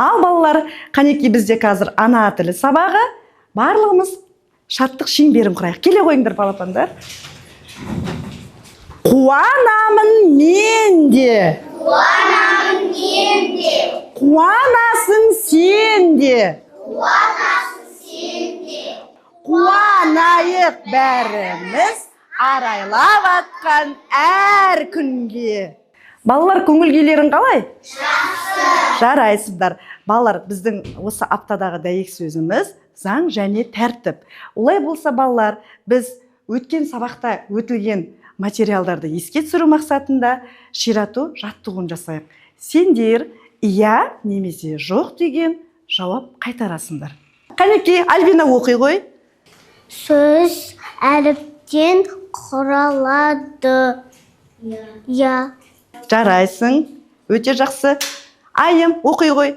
Ал балалар, қанеки бізде қазір ана тілі сабағы, барлығымыз шаттық шеңберін құрайық. Келе қойыңдар балапандар. Қуанамын мен де. Қуанамын мен де. Қуанасың сен де. Қуанасың сен де. Қуанайық бәріміз арайлап атқан әр күнге. Балалар, көңіл-күйлерің қалай? Жақсы. Жарайсыздар. Балалар, біздің осы аптадағы дәйек сөзіміз заң және тәртіп. Олай болса, балалар, біз өткен сабақта өтілген материалдарды еске түсіру мақсатында ширату жаттығуын жасайық. Сендер иә немесе жоқ деген жауап қайтарасыңдар. Қанеки, Альбина оқи ғой. Сөз әріптен құралады. Я. Жарайсың. Өте жақсы. Айым, оқи ғой.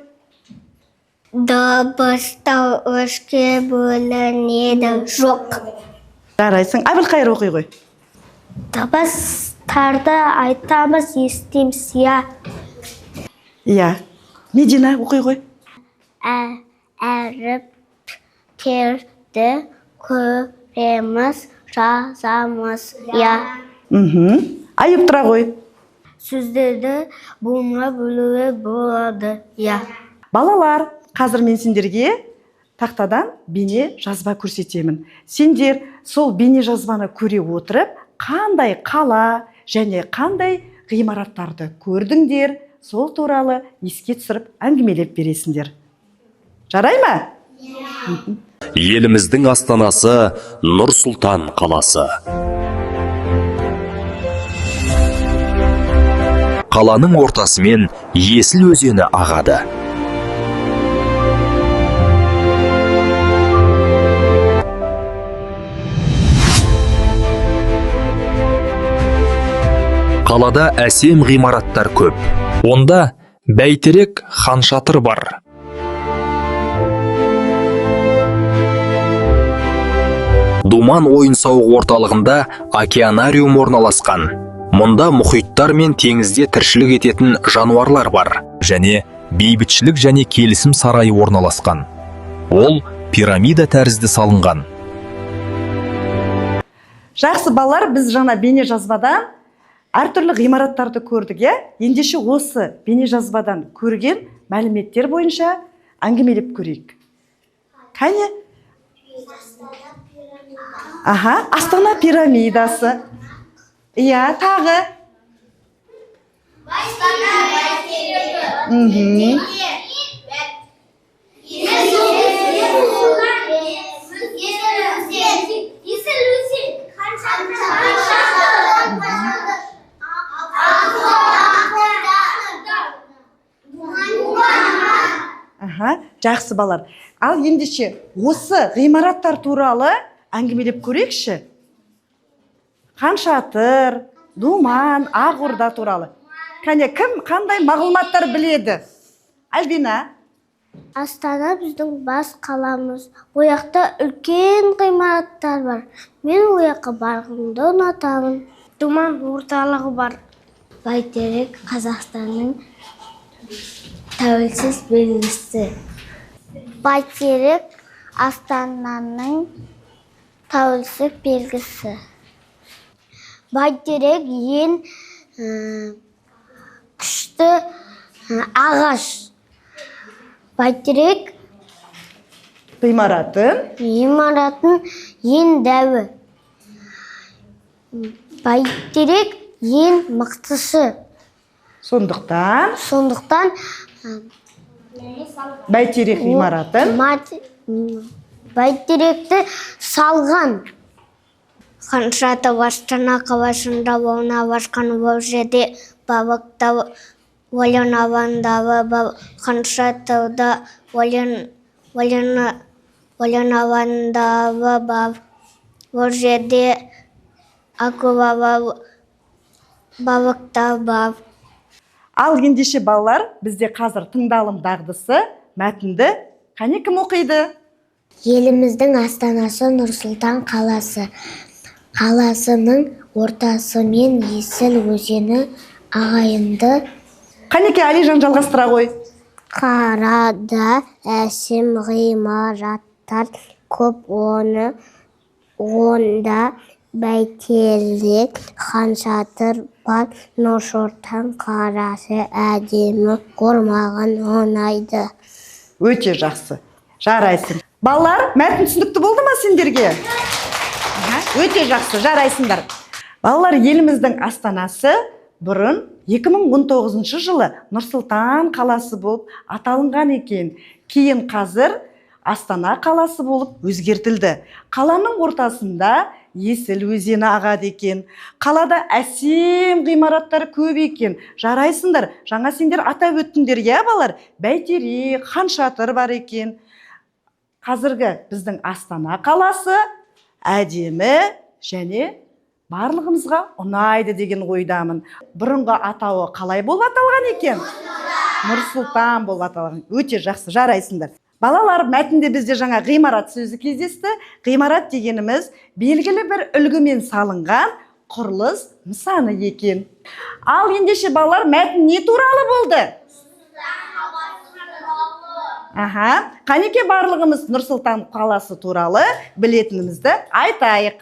Дыбыстау үшке бөлінеді. Жоқ. Жарайсың. Әбілқайыр оқи ғой. Дыбыстарды айтамыз, естиміз. Я. Иә. Медина оқи ғой. Әріптерді көреміз, жазамыз. Я. Айып тұра ғой. Сөздерді буынға бөлуге болады. Я. Балалар, қазір мен сендерге тақтадан бейне жазба көрсетемін. Сендер сол бейне жазбаны көре отырып, қандай қала және қандай ғимараттарды көрдіңдер, сол туралы еске түсіріп әңгімелеп бересіңдер. Жарай ма? Еліміздің астанасы Нұр-Сұлтан қаласы. Қаланың ортасымен Есіл өзені ағады. Қалада әсем ғимараттар көп. Онда Бәйтерек хан шатыр бар. Думан ойын-сауық орталығында океанариум орналасқан. Мұнда мұхиттар мен теңізде тіршілік ететін жануарлар бар. Және бейбітшілік және келісім сарайы орналасқан. Ол пирамида тәрізді салынған. Жақсы балалар, біз жаңа бейне жазбадан әртүрлі ғимараттарды көрдік, е? Ендеше осы бейне жазбадан көрген мәліметтер бойынша әңгімелеп көрейік. Қане? Астана пирамидасы. Иә, тағы. Астана бәйтерегі. Есіл өзен. Жақсы балалар. Ал ендеше осы ғимараттар туралы әңгімелеп көрейікші. Хан шатыр, Думан, Ақорда туралы. Кәне, кім қандай мағлұматтар біледі? Альбина? Астана біздің бас қаламыз. Ояқта үлкен ғимараттар бар. Мен ояққа барғанды ұнатамын. Думан орталығы бар. Бәйтерек Қазақстанның тәуелсіз белгісі. Бәйтерек Астананың тәуелсіз белгісі. Бәйтерек ең күшті ағаш. Бәйтерек ғимаратын ең дәуі. Бәйтерек ең мықтысы. Сондықтан Бәйтерек ғимаратын Бәйтеректі салған. Хан шатыр Астана қаласында орналасқан. Ол жерде балықта ойнағандағы хан шатырда ойнағандағы бар. Ол жерде акулалар балықтар бар. Ал ендеше балалар, бізде қазір тыңдалым дағдысы мәтінді қане кім оқиды? Еліміздің астанасы Нұр-Сұлтан қаласы. Қаласының ортасымен Есіл өзені ағайынды. Қанеке, Алижан жалғастыра ғой. Анкарада әсем ғимараттар көп, онда бәйтерек, хан шатыр бар. Нұр-Сұлтан қаласы әдемі, ормаған ұнайды. Өте жақсы. Жарайсың. Балалар, мәтін түсінікті болды ма сендерге? Өте жақсы, жарайсыңдар. Балалар, еліміздің астанасы бұрын 2019 жылы Нұр-Сұлтан қаласы болып аталынған екен. Кейін қазір Астана қаласы болып өзгертілді. Қаланың ортасында Есіл өзені ағады екен. Қалада әсем ғимараттар көп екен. Жарайсыңдар. Жаңа сендер атап өттіңдер, балалар? Бәйтерек, хан шатыр бар екен. Қазіргі біздің Астана қаласы әдемі және барлығымызға ұнайды деген ойдамын. Бұрынғы атауы қалай болып аталған екен? Нұр-Сұлтан болып аталған. Өте жақсы, жарайсыңдар. Балалар, мәтінде бізде жаңа ғимарат сөзі кездесті. Ғимарат дегеніміз белгілі бір үлгімен салынған құрылыс нысаны екен. Ал ендеше балалар, мәтін не туралы болды? Қанеке барлығымыз Нұр-Сұлтан қаласы туралы білетінімізді айтайық.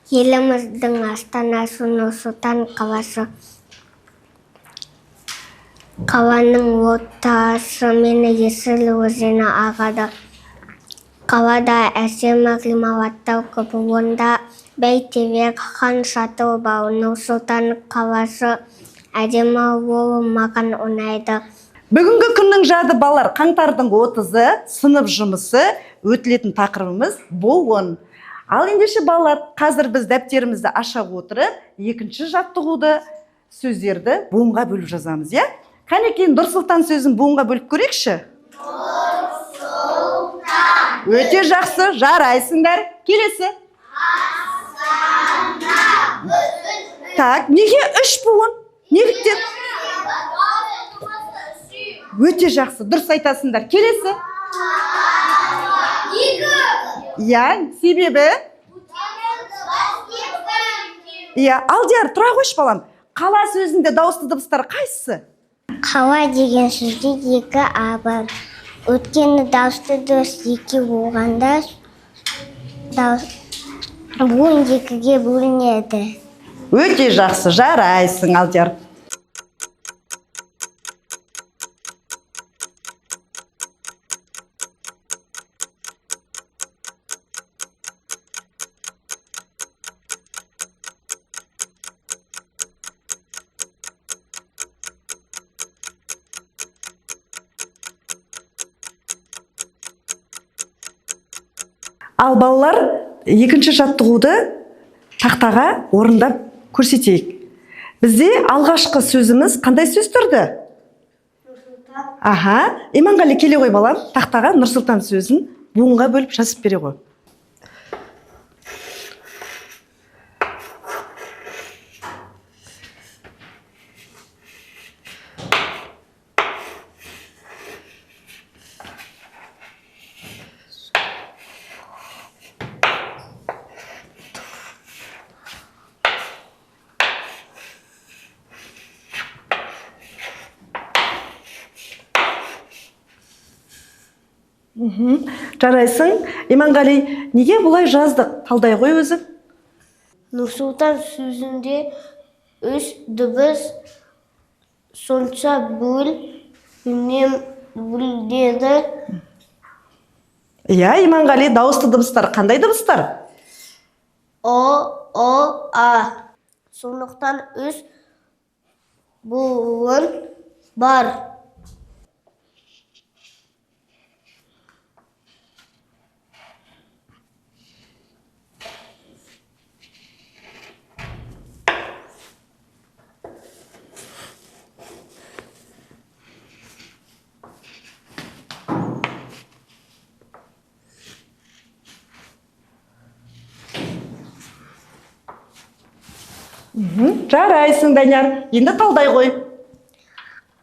Еліміздің астанасы Нұр-Сұлтан қаласы. Қаланың ортасымен Есіл өзені ағады. Қалада әсем ғимараттар көп, онда бәйтерек, хан шатыр бар. Нұр-Сұлтан қаласы әдемі, маған ұнайды. Бүгінгі күннің жады балалар, қаңтардың 30-ы сынып жұмысы өтілетін тақырыбымыз буын. Ал ендеше балалар, қазір біз дәптерімізді аша отырып, екінші жаттығуды сөздерді буынға бөліп жазамыз, Қанекейін Нұр-Сұлтан сөзін буынға бөліп көрейікші? Нұр-Сұлтан. Өте жақсы, жарайсыңдар. Келесі. Астана. Так, неге 3 буын? Неліктен? Өте жақсы, дұрыс айтасыңдар. Келесі. Себебі? Алдияр, тұра қойшы балам. Қала сөзінде дауысты дыбыстар қайсысы? Қала деген сөзде 2 а бар. Өткені дауысты дыбыс 2 болғанда буын 2-ге бөлінеді. Өте жақсы, жарайсың, Алдияр. Ал балалар, екінші жаттығуды тақтаға орындап көрсетейік. Бізде алғашқы сөзіміз қандай сөз тұрды? Нұр-Сұлтан. Иманғали, келе ғой балам, тақтаға Нұр-Сұлтан сөзін буынға бөліп жазып бере ғой. Жарайсың. Иманғали, неге бұлай жаздық? Талдай ғой өзі. Нұр-Сұлтан сөзінде 3 дыбыс сонша бөлдеді. Иманғали, дауысты дыбыстар қандай дыбыстар? О, а. Сондықтан 3 буын бар. Жарайсың, Данияр. Енді талдай ғой.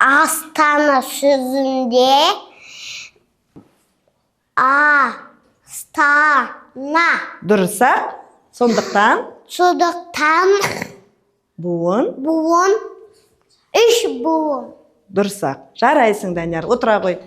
Астана сөзінде Астана. Дұрыс-ақ? Сондықтан Буын 3 буын. Дұрыс-ақ. Жарайсың, Данияр, отыра қой.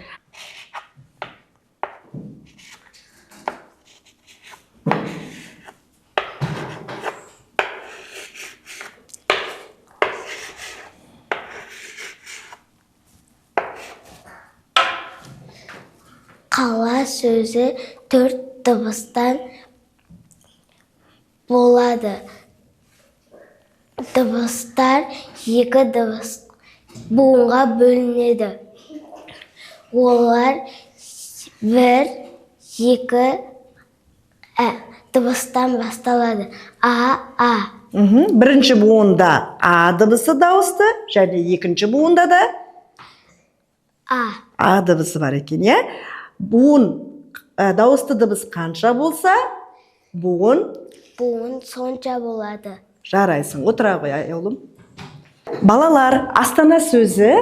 Қала сөзі 4 дыбыстан болады. Дыбыстар 2 дыбыс буынға бөлінеді. Олар 1, 2 дыбыстан басталады. А. Бірінші буында А дыбысы дауысты, және екінші буында да А дыбысы бар екен, е? Буын, дауысты дыбыс қанша болса, буын сонша болады. Жарайсың, отыра қой, ұлым. Балалар, Астана сөзі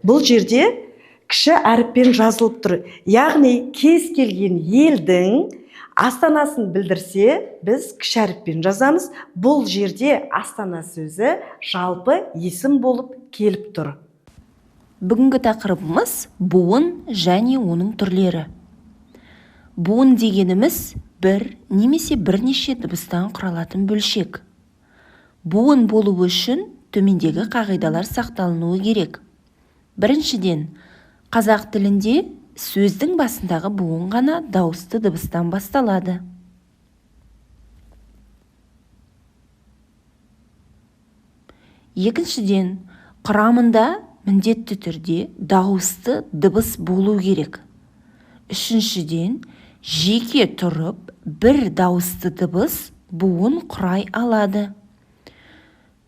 бұл жерде кіші әріппен жазылып тұр. Яғни кез келген елдің астанасын білдірсе, біз кіші әріппен жазамыз. Бұл жерде Астана сөзі жалпы есім болып келіп тұр. Бүгінгі тақырыбымыз буын және оның түрлері. Буын дегеніміз бір немесе бірнеше дыбыстан құралатын бөлшек. Буын болу үшін төмендегі қағидалар сақталынуы керек. Біріншіден, қазақ тілінде сөздің басындағы буын ғана дауысты дыбыстан басталады. Екіншіден, құрамында міндетті түрде дауысты дыбыс болу керек. Үшіншіден, жеке тұрып бір дауысты дыбыс буын құрай алады.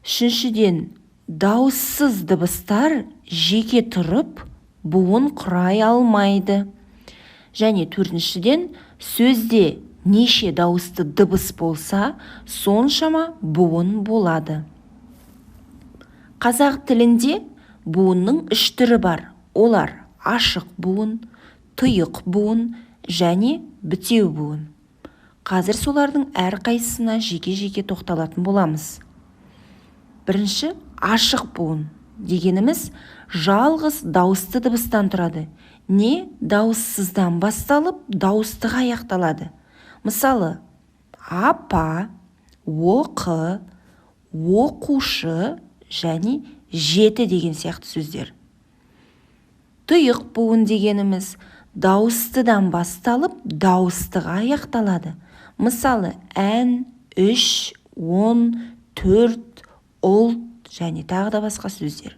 Үшіншіден, дауыссыз дыбыстар жеке тұрып буын құрай алмайды. Және төртіншіден, сөзде неше дауысты дыбыс болса, соншама буын болады. Қазақ тілінде буынның 3 түрі бар. Олар ашық буын, тұйық буын және бітеу буын. Қазір солардың әрқайсысына жеке-жеке тоқталатын боламыз. Бірінші, ашық буын дегеніміз жалғыз дауысты дыбыстан тұрады. Не дауыссыздан басталып, дауыстыға аяқталады. Мысалы, апа, оқы, оқушы және жеті деген сияқты сөздер. Тұйық буын дегеніміз дауыстыдан басталып, дауыстыға аяқталады. Мысалы, ән, үш, 10, 4, ұлт және тағы да басқа сөздер.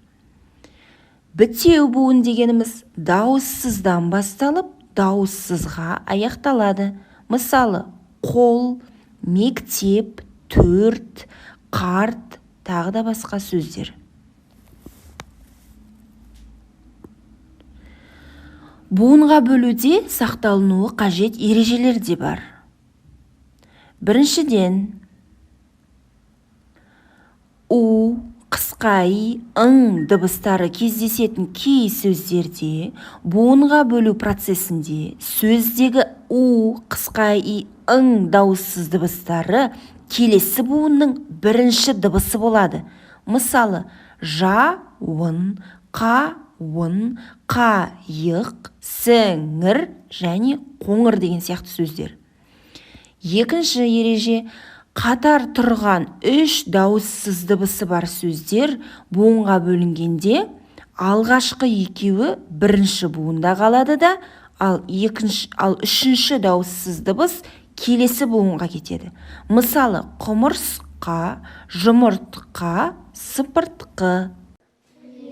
Бітеу буын дегеніміз дауыссыздан басталып, дауыссызға аяқталады. Мысалы, қол, мектеп, 4, қарт, тағы да басқа сөздер. Буынға бөлуде сақталынуы қажет ережелер де бар. Біріншіден, у, қысқа и, ың дыбыстары кездесетін кей сөздерде буынға бөлу процесінде сөздегі у, қысқа и, ың дауыссыз дыбыстары келесі буынның бірінші дыбысы болады. Мысалы, жауын, қауын, қайық, сіңір және қоңыр деген сияқты сөздер. Екінші ереже, қатар тұрған 3 дауыссыз дыбысы бар сөздер буынға бөлінгенде алғашқы екеуі бірінші буында қалады да, ал үшінші дауыссыз дыбыс келесі буынға кетеді. Мысалы, құмырсқа, жұмыртқа, сыпыртқы.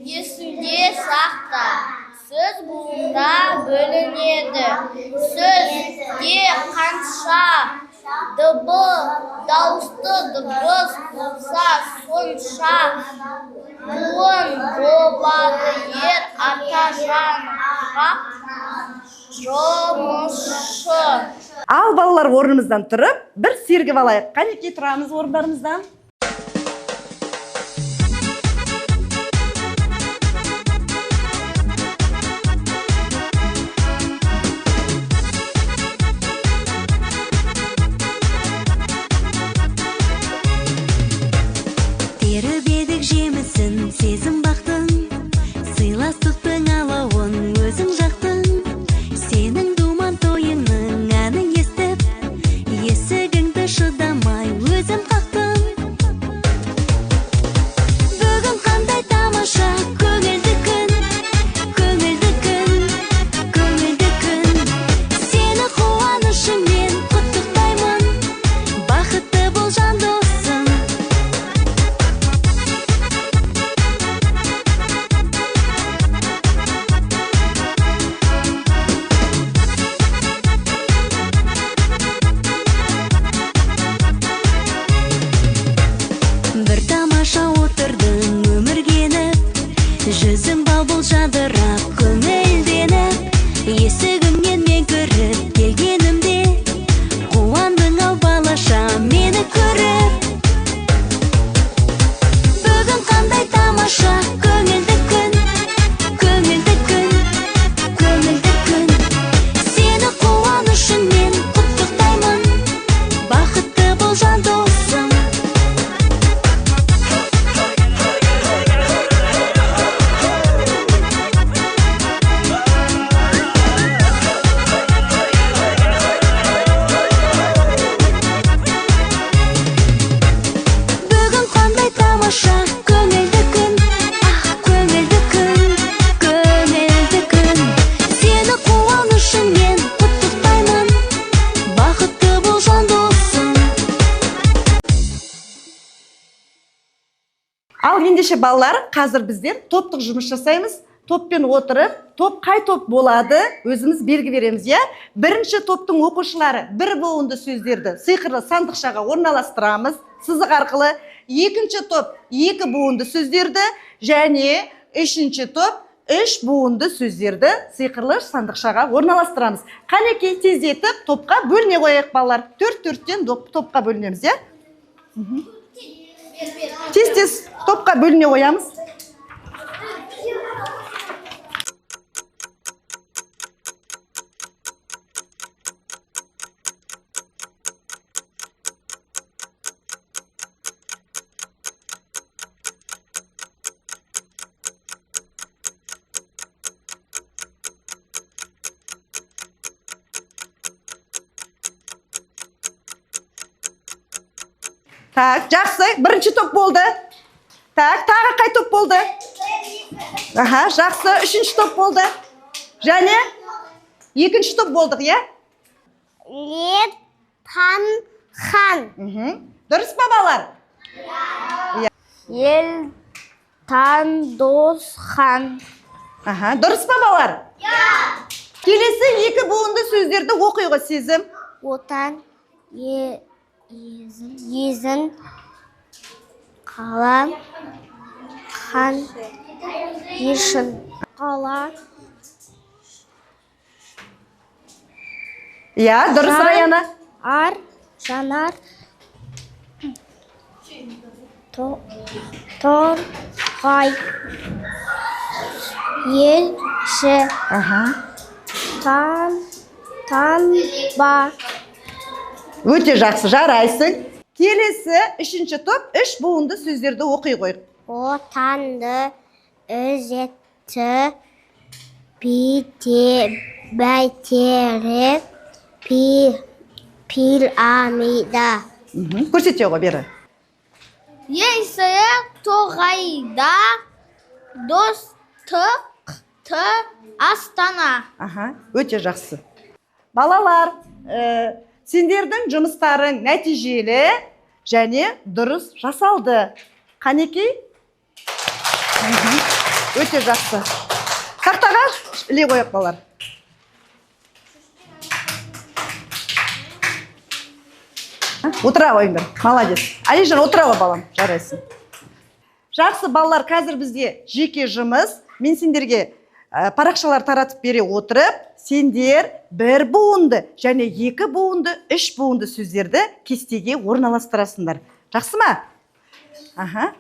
Есіңде сақта, сөз буынға бөлінеді. Сөзде қанша дауысты дыбыс болса, сонша буын болады. Ер ата жаңғақ жұмысшы. Ал балалар, орнымыздан тұрып, бір сергіп алайық. Қанекей тұрамыз орындарымыздан? Теріп едік жемісін, сезім бақтың, сыйластық Есігіңнен мен кіріп келгенімде, қуандың ау балаша мені көріп. Бүгін қандай тамаша, көңілді күн, көңілді күн, көңілді күн. Сені қуанышын мен құттықтаймын, бақытты бол жан досым. Бүгін қандай тамаша, көңілді күн, көңілді күн, көңілді күн. Сені қуанышын мен құттықтаймын, бақытты бол жан досым. Ал ендеше балалар, қазір біздер топтық жұмыс жасаймыз. Топпен отырып, топ қай топ болады, өзіміз белгі береміз, я? Бірінші топтың оқушылары бір буынды сөздерді сиқырлы сандықшаға орналастырамыз, сызық арқылы. Екінші топ екі буынды сөздерді, және үшінші топ үш буынды сөздерді сиқырлы сандықшаға орналастырамыз. Қанекей, тездетіп топқа бөліне қояйық балалар. Төрттен топқа бөлінеміз, я? Тез топқа бөліне қоямыз. Так, жақсы, бірінші топ болды. Так, тағы қай топ болды? Аха, жақсы, үшінші топ болды. Және екінші топ болдық, я? Лет хан хан. Дұрыс па балар? Ел тан дос хан. Аха, дұрыс па балар? Келесі екі буынды сөздерді оқиға сезім. Отан езін қала хан ешін қала. Я, дұрыс Раяна. Ар жанар торғай елші Аха. танба. Өте жақсы, жарайсың. Келесі үшінші топ үш буынды сөздерді оқи қойық. Отанды өзетті бәйтері пирамида. Көрсете ғой бері. Есік тоғайда достықты астана. Аха, өте жақсы. Балалар, сендердің жұмыстарың нәтижелі және дұрыс жасалды. Қанекей? Өте жақсы. Тақтаға іле қояқ балалар. Отыра қойыңдар. Молодец. Алижан, отыра қой балам, жарайсың. Жақсы балалар, қазір бізде жеке жұмыс. Мен сендерге парақшалар таратып бере отырып, сендер бір буынды және екі буынды, үш буынды сөздерді кестеге орналастырасыңдар. Жақсы ма? Аха.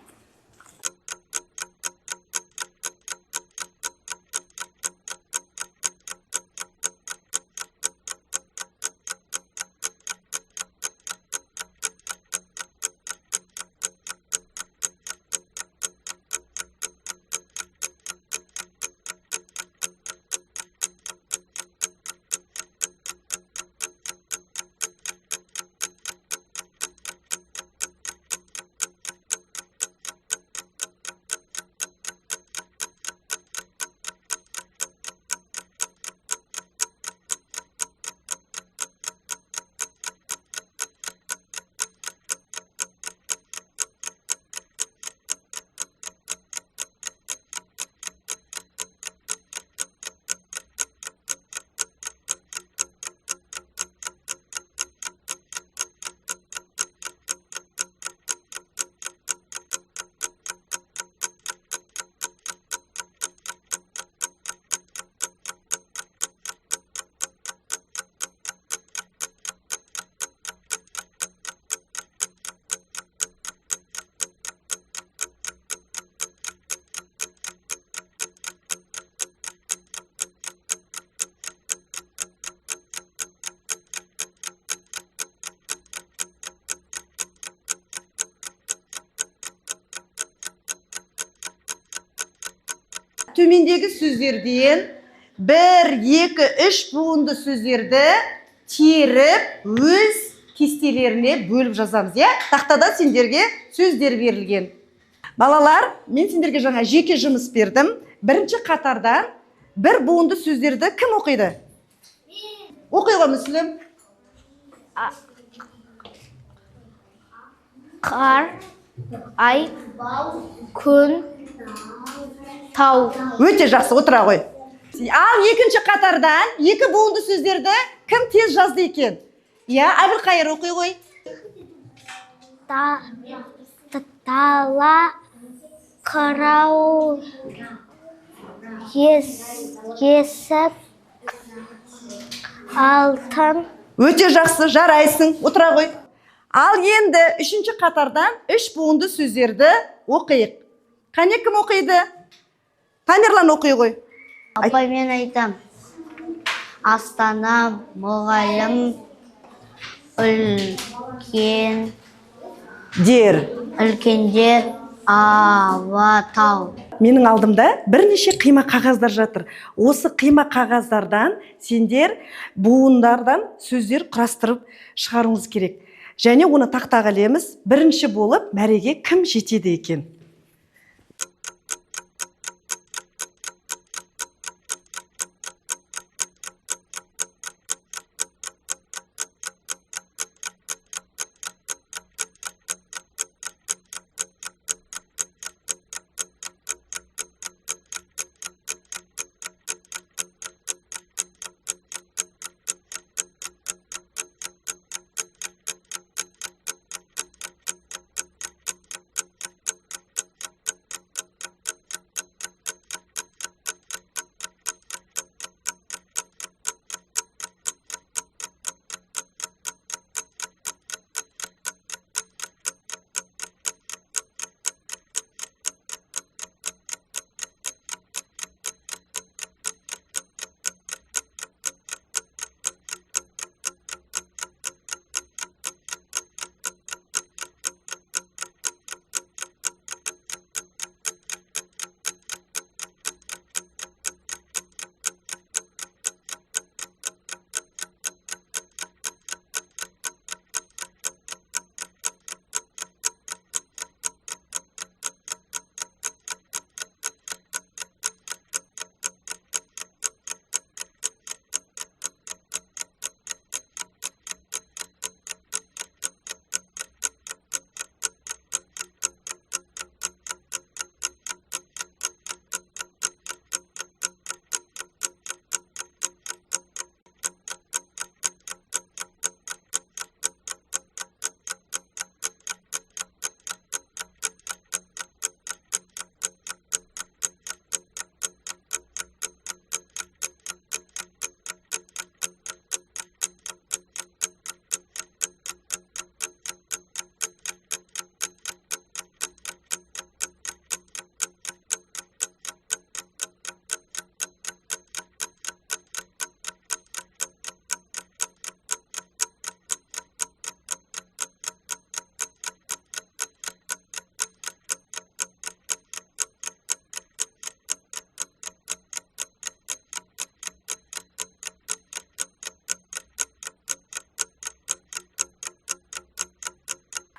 төмендегі сөздерден 1, 2, 3 буынды сөздерді теріп, өз кестелеріне бөліп жазамыз, иә? Тақтада сендерге сөздер берілген. Балалар, мен сендерге жаңа жеке жұмыс бердім. Бірінші қатардан 1 буынды сөздерді кім оқиды? Оқиға Мүслім. Қар, ай, күн, тау. Өте жақсы, отыра ғой. Ал екінші қатардан 2 буынды сөздерді кім тез жазды екен? Иә, Әбілқайыр оқи ғой. Тала, қырау, есік, алтын. Өте жақсы, жарайсың, отыра ғой. Ал енді үшінші қатардан 3 буынды сөздерді оқиық. Қане кім оқиды? Тамерлан оқи ғой. Апай, мен айтам. Астана, мұғалім, үлкендер, ауа, тау. Менің алдымда бірнеше қима қағаздар жатыр. Осы қима қағаздардан сендер буындардан сөздер құрастырып шығаруыңыз керек. Және оны тақтаға ілеміз. Бірінші болып мәреге кім жетеді екен?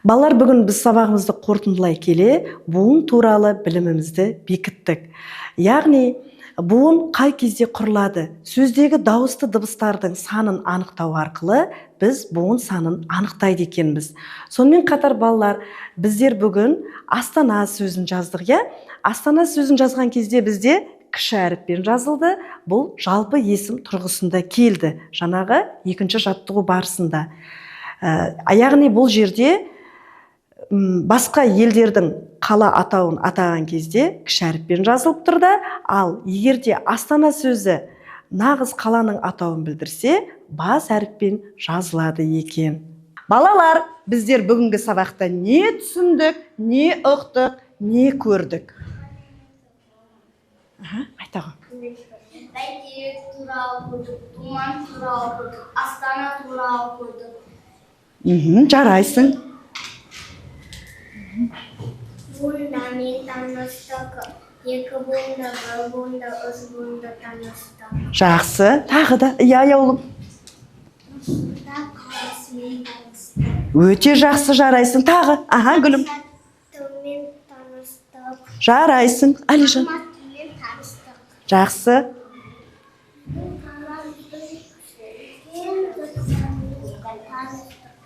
Балалар, бүгін біз сабағымызды қорытындылай келе, буын туралы білімімізді бекіттік. Яғни, буын қай кезде құрылады? Сөздегі дауысты дыбыстардың санын анықтау арқылы біз буын санын анықтайды екенбіз. Сонымен қатар балалар, біздер бүгін Астана сөзін жаздық, я? Астана сөзін жазған кезде бізде кіші әріппен жазылды. Бұл жалпы есім тұрғысында келді. Жаңағы екінші жаттығу барысында. Яғни бұл жерде басқа елдердің қала атауын атаған кезде кіші әріппен жазылып тұрды. Ал егерде Астана сөзі нағыз қаланың атауын білдірсе, бас әріппен жазылады екен. Балалар, біздер бүгінгі сабақта не түсіндік, не ұқтық, не көрдік? Айта ғой. Бәйтерек туралы көрдік, Думан туралы көрдік, Астана туралы көрдік. Жарайсың. Фундамент таныстық, екі буында, бір буында, үш буында таныстық. Жақсы. Тағы да. Иә, ұлым. Осында қаласымен таныстық. Өте жақсы, жарайсың. Тағы. Аха, гүлім. Сәттімен таныстық. Жарайсың. Алижан. Алматымен таныстық. Жақсы.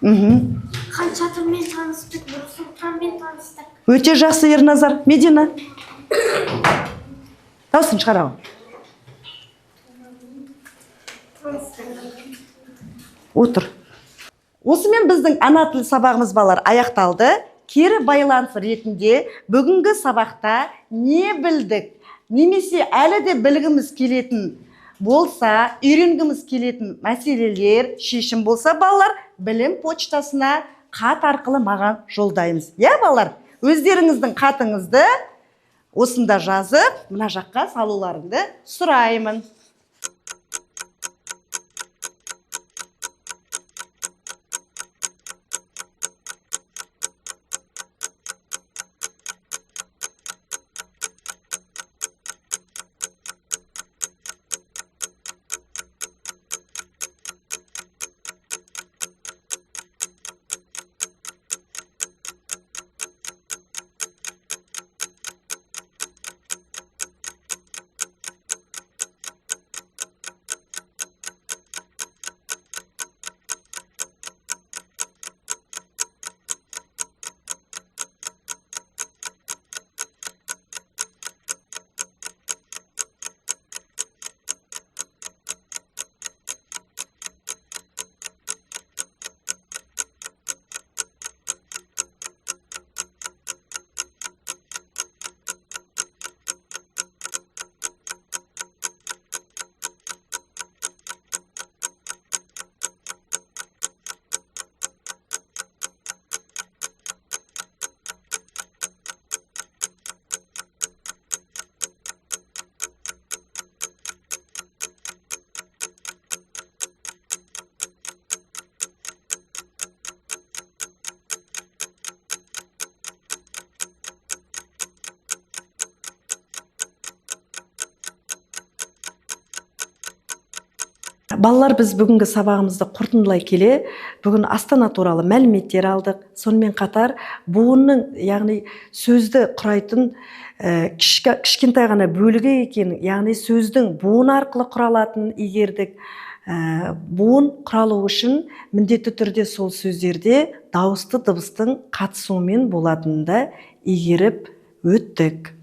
Мхм. Хан Шатырмен таныстық, Нұр Сұлтанмен таныстық. Өте жақсы, Ерназар. Медина. Даусын шығарау. Отыр. Осымен біздің ана тіл сабағымыз балар аяқталды. Кері байланыс ретінде бүгінгі сабақта не білдік, немесе әлі де білгіміз келетін болса, үйренгіміз келетін мәселелер, шешім болса балалар, білім почтасына хат арқылы маған жолдаймыз. Иә балалар, өздеріңіздің хатыңызды осында жазып, мына жаққа салуларыңды сұраймын. Балалар, біз бүгінгі сабағымызды қорытындылай келе, бүгін Астана туралы мәліметтер алдық. Сонымен қатар буынның, яғни сөзді құрайтын кішкентай ғана бөлігі екен, яғни сөздің буын арқылы құралатынын игердік. Буын құралу үшін міндетті түрде сол сөздерде дауысты дыбыстың қатысуымен болатынын да игеріп өттік.